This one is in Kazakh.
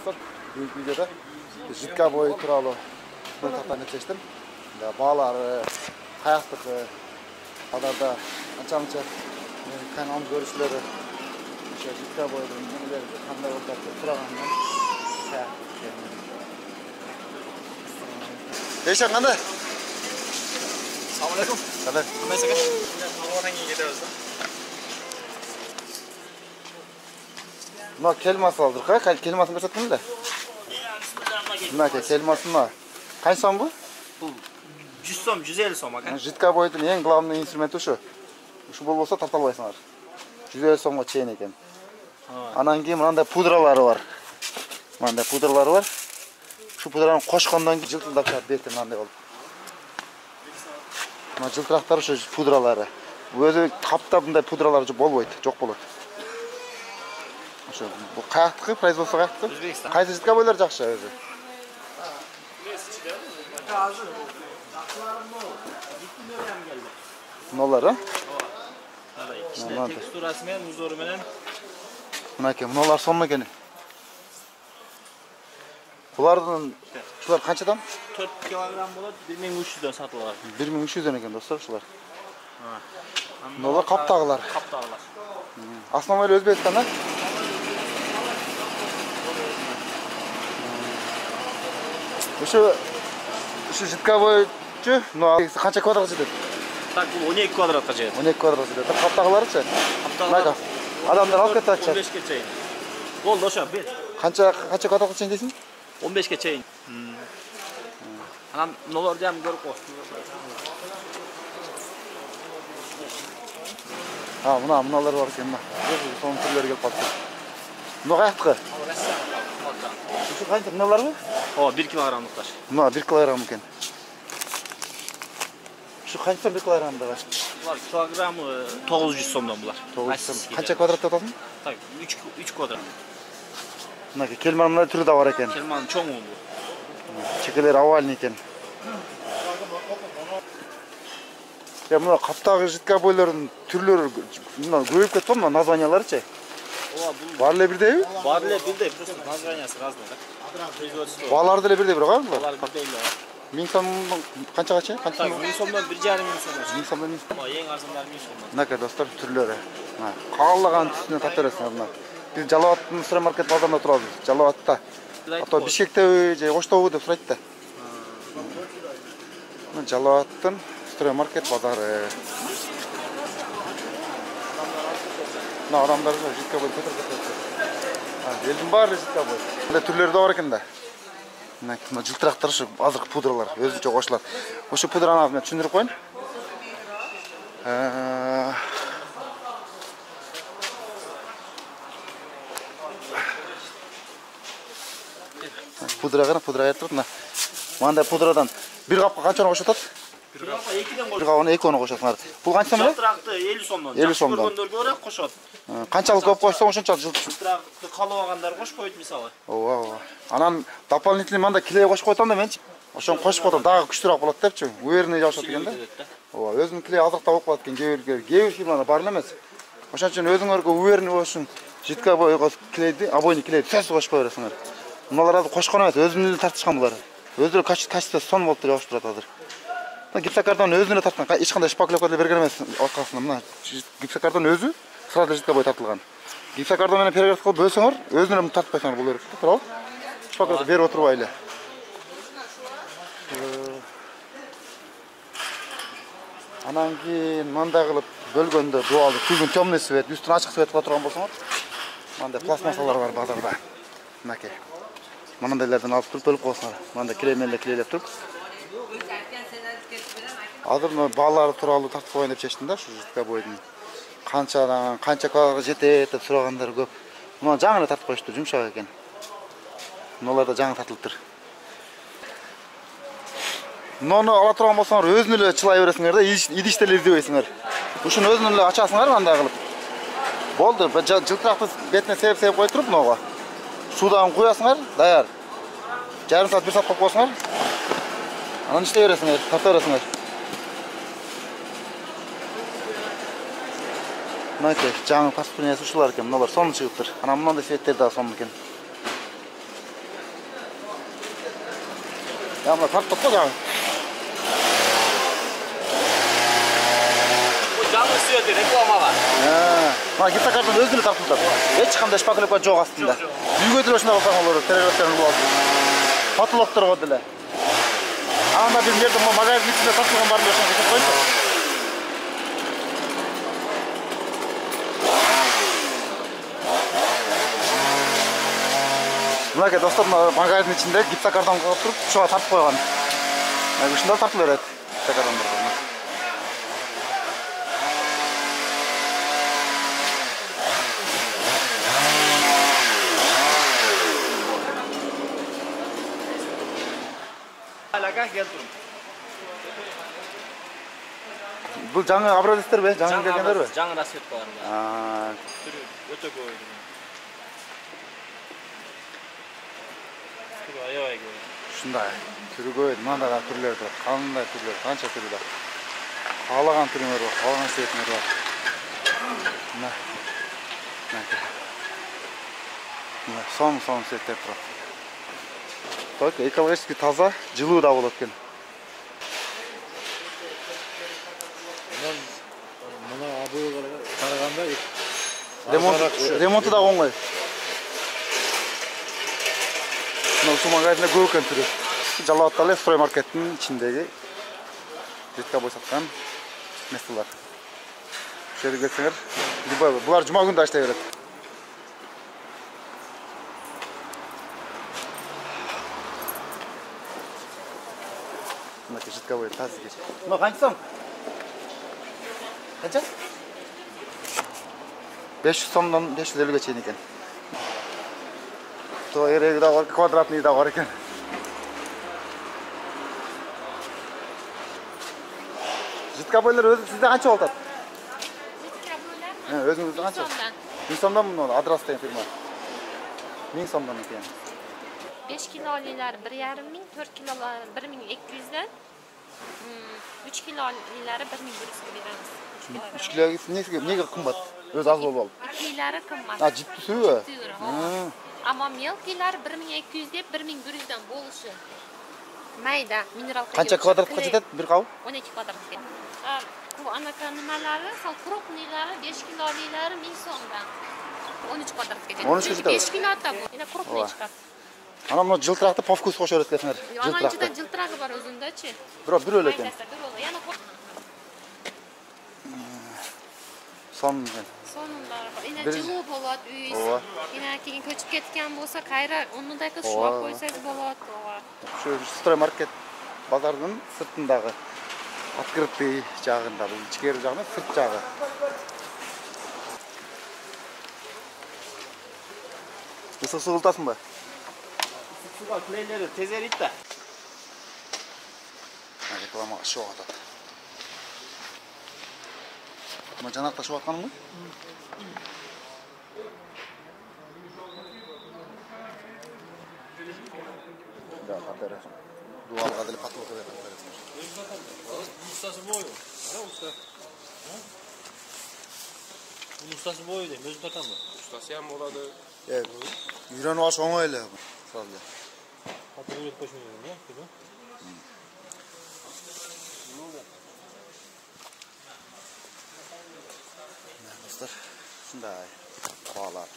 достар, бүгінгі видеода жидка бойы туралы тақтан өтсештім. Бағалары, қаяқтығы, адарда анша-мұнша каналын көрушілері жидка бойының нелерді қандай ортасы тұрағаннан Ешен қандай? Assalamualaikum. Қалай? Қандай сәкен? Қалуанан кейін кетеміз да. Мына келмасы алдыр қай? Келмасын көрсеттің бе? Мына келмасы ма? Қай сом бұл? Бұл 100 сом, 150 сом ака. Жидка бойдың ең главный инструменті ұшы. Ұшы бол болса тарта албайсыңар. 150 сомға чейін екен. Анан кейін мынандай пудралары бар. Мынандай пудралары бар. Шу пудраны қошқандан кейін жылтылдап шығады беті мынандай болып. Мына жылтырақтар ұшы пудралары. Өзі қапта бұндай пудралары болмайды, жоқ болады. Бұл қаяқтықы, производство қаяқтықы? Өзбекстан. Қайсы жидка бойлар жақшы өзі? Мыналар, а? Текстурасы мен, узоры менен. Мыналар сонма екен. Бұлардың, шулар қаншадан? 4 килограмм болады, 1300-ден сатылар. 1300-ден екен достар шулар. Мыналар қаптағылар. Қаптағылар. Основной Өзбекстан, а? Şu жидка бойы қанша квадрат жетеді? Так, бұл 12 квадратқа жетеді. 12 квадрат жетеді. Қаптағылары ше? Қаптағылар адамдар алып кетті айтшы. 15-ке чейін. Болды оша, бет. Қанша квадратқа чейін дейсің? 15-ке чейін. Анам нолар жам көріп қош. Мыналар бар екен мына. Соның түрлері келіп қалды. Мына қаяқтықы? Қанша мыналар ма? 1 килограммдықтар. Мына 1 килограмм екен. Şu қанша 1 килограммда бар? Бұлар килограммы 900 сомдан бұлар. Қанша квадрат атасың? Так, 3 квадрат. Мына келманның түрі де бар екен. Келманың чоңы бұл. Чекелер овальный екен. Мына қаптағы жидка бойлардың түрлері көбейіп кетті ма? Названиялары ше? Барлы бірдей? Барлы бірдей, просто названиясы разный. Баларды бірдей бір ғой? Балар бірдей бар. 1000 сом қаншаға ше? 1000 сомдан 1,5 мың сом. 1000 сомдан 1000 сом. Ең арзандары 1000 сомдан. Мына достар түрлері. Қалаған түсіне тап бересің. Біз Жалауаттың супермаркет базарында тұрамыз. Жалауатта. Ато Бишкекте же Оштау деп сұрайды да. Жалауаттың супермаркет базары. Мына адамдар жидка бой көтеріп кетеді. Елдің барлығы жидка бой. Бұндай түрлері де бар екен да. Мына жылтырақтар азырғы пудралар өзінше қосылады. Осы пудраны мен түсіндіріп қойын. Пудра айтып мынандай пудрадан бір қапқа қаншаны қосылады? Bir қапқа 2-ден қосылады. Bir қапқа 2-оны қосасыңар. Бұл қанша сом? Жылтырақты 50 сомдан. 50 сомдан. Көргендерге орай қосады. Қаншалық көп қойсаң ошончалық жылтырақты қалауағандар қоспойды мысалы. Ооба. Анан дополнительный мында клей қосып қойтам да менчи. Ошоны қосып қойтам, дагы күчтүрөөк болот депчи. Уверенный жашат экен да. Ооба, өзүнүн клей азыркта болуп калат экен, кээ бир фирмада бар эле эмес. Ошон үчүн өзүңөргө уверенный болуш үчүн жидка бойго клейди, обойный клейди сөзсүз кошуп кое бересиңер. Мыналарды кошкон эмес, өзүнүн эле тартышкан булар. Өздөрү качествосы сон болуп жабышып турат азыр. Гипсокартон өзүнүн эле тарткан, эч кандай шпаклевка деле берген эмес аркасында. Мына гипсокартон өзү сразу жидка бой тартылган. Гипсокартон менен перегородка кылып бөлсөңөр, өзүнүн эле тартып койсоңор болот, туурабы? Шпаклевка берип отурбайлы. Анан кийин мындай кылып бөлгөндө дуалды күлгүн темный свет, үстүн ачык свет кыла турган болсоңор, мындай пластмассалар бар базарда. Мынакей. Мынандайлардан алып туруп бөлүп коесуңар. Мындай клеймен эле клейлеп туруп. Азыр балалар тууралуу тартып коеюн деп чечтим да, ушу жидка бойдун. Канча квадратка жетет деп сурагандар көп. Мына жаңы эле тартып коюшту, жумшак экен. Мыналар да жаңы тартылыптыр. Мынаны ала турган болсоңор өзүнү эле чылай бересиңер да, идиште эле издебейсиңер. Ушуну өзүнүн эле ачасыңар мындай кылып. Болду, жылтыракты бетине себеп коюп туруп мынага. Судан куясыңар, даяр. Жарым саат, 1 саат коюп коесуңар. Анан иштей бересиңер, тарта бересиңер. Мынакей жаңы паспортунеси ушулар экен, мыналар сонун чыгыптыр. Анан мындай светтер да сонун экен. Ya mına tarttık da jağı. Bu canlı suyeti reklamaga. Mana gitsakardan özünü tartıldı. Hiç qanday şpaklapa жоқ астында. Үйгө деле ошондой кылсаң болот, терегөттерин болот. Потолокторго деле. Анда бир жерде магазин ичинде тартылган бар эле ошону кетип койчу. Мынакей достор, магазин ичинде гипсокартон коюп туруп, ушуга тартып койгон. Ушунда тартыла берет гипсокартондар. Alaga keltirim. Бул жаңы абразецтерби? Жаңы келгендерби? Жаңы расветкалар. Түрү өтө көп. Түрү аябай көп. Ушундай түрү көп. Мындай түрлөр бар. Кандай түрлөр, канча түрү бар. Каалаган түрүңөр бар, каалаган сетиңер бар. Мына. Мына сон сеттер турат. Так, экологически таза, жылуу да болот экен. Мына абыйга караганда Ремонту да оңой. Мына ушул магазинде көп экен түрү. Жалал Абад строймаркеттин ичиндеги житка бой саткан месталар. Ушул жерге келсеңер, булар жума күнү да аштай берет. Мына житка бой таза кеш. Мына канча сом? Канча? 500 сомдон 550 чейин экен. То эреги да бар, квадратный да бар экен. Житка бойлор өзү сизде канча болот? Житка бойлор? Өзүңүздө канча? 1000 сомдон муну адрес деген фирма. 1000 сомдон экен. 5 kilolilar 1,5 4 kilolari 1200 dan 3 kilolilari 1100 ga beramiz. 3 kiloga nega qimmat? O'zi az bo'lib. 2 kilolari qimmat. Ha, jipti suvi. Ammo melkilar 1200 deb 1100 dan bo'lishi. Mayda mineral Qancha kvadratga ketadi bir qav? 12 kvadratga. Bu anaqa nimalari, sal krupnilari 5 kilolilari 1000 so'mdan 13 kvadratga ketadi. 13 ketadi. 5 kilota bu. Yana krupniy chiqadi. Ana buni jiltiraqda pofkus qo'shib o'tkazinglar. Ananchidan jiltiragi bor o'zimda-chi. Bir o'l ekan. Yana Sonlar. Sonlar bor. Yana jilov bo'ladi uyingiz. Yana keyin ko'chib ketgan bo'lsa, qayra unidagi shuvoq qo'ysangiz bo'ladi. Shu stroymarket bozorning sirtindagi открытый жагында, бул ичкери жагы, сырт жагы. Ысык суу кылтасыңбы? Суга клейлери тез эрийт да. Реклама шоу атат. Мына жанакта шоу атканыңбы? Да, кадер. Дуалга деле патлык берет. Ustası boyu. Ana usta. Bunun ustası boyu değil, özü tatan mı? Ustası ham bo'ladi. Үйрөнүп алыш оңой эле. Сразу. Hatırı üret başını yiyorum ya. Dostlar, şunday bağlar.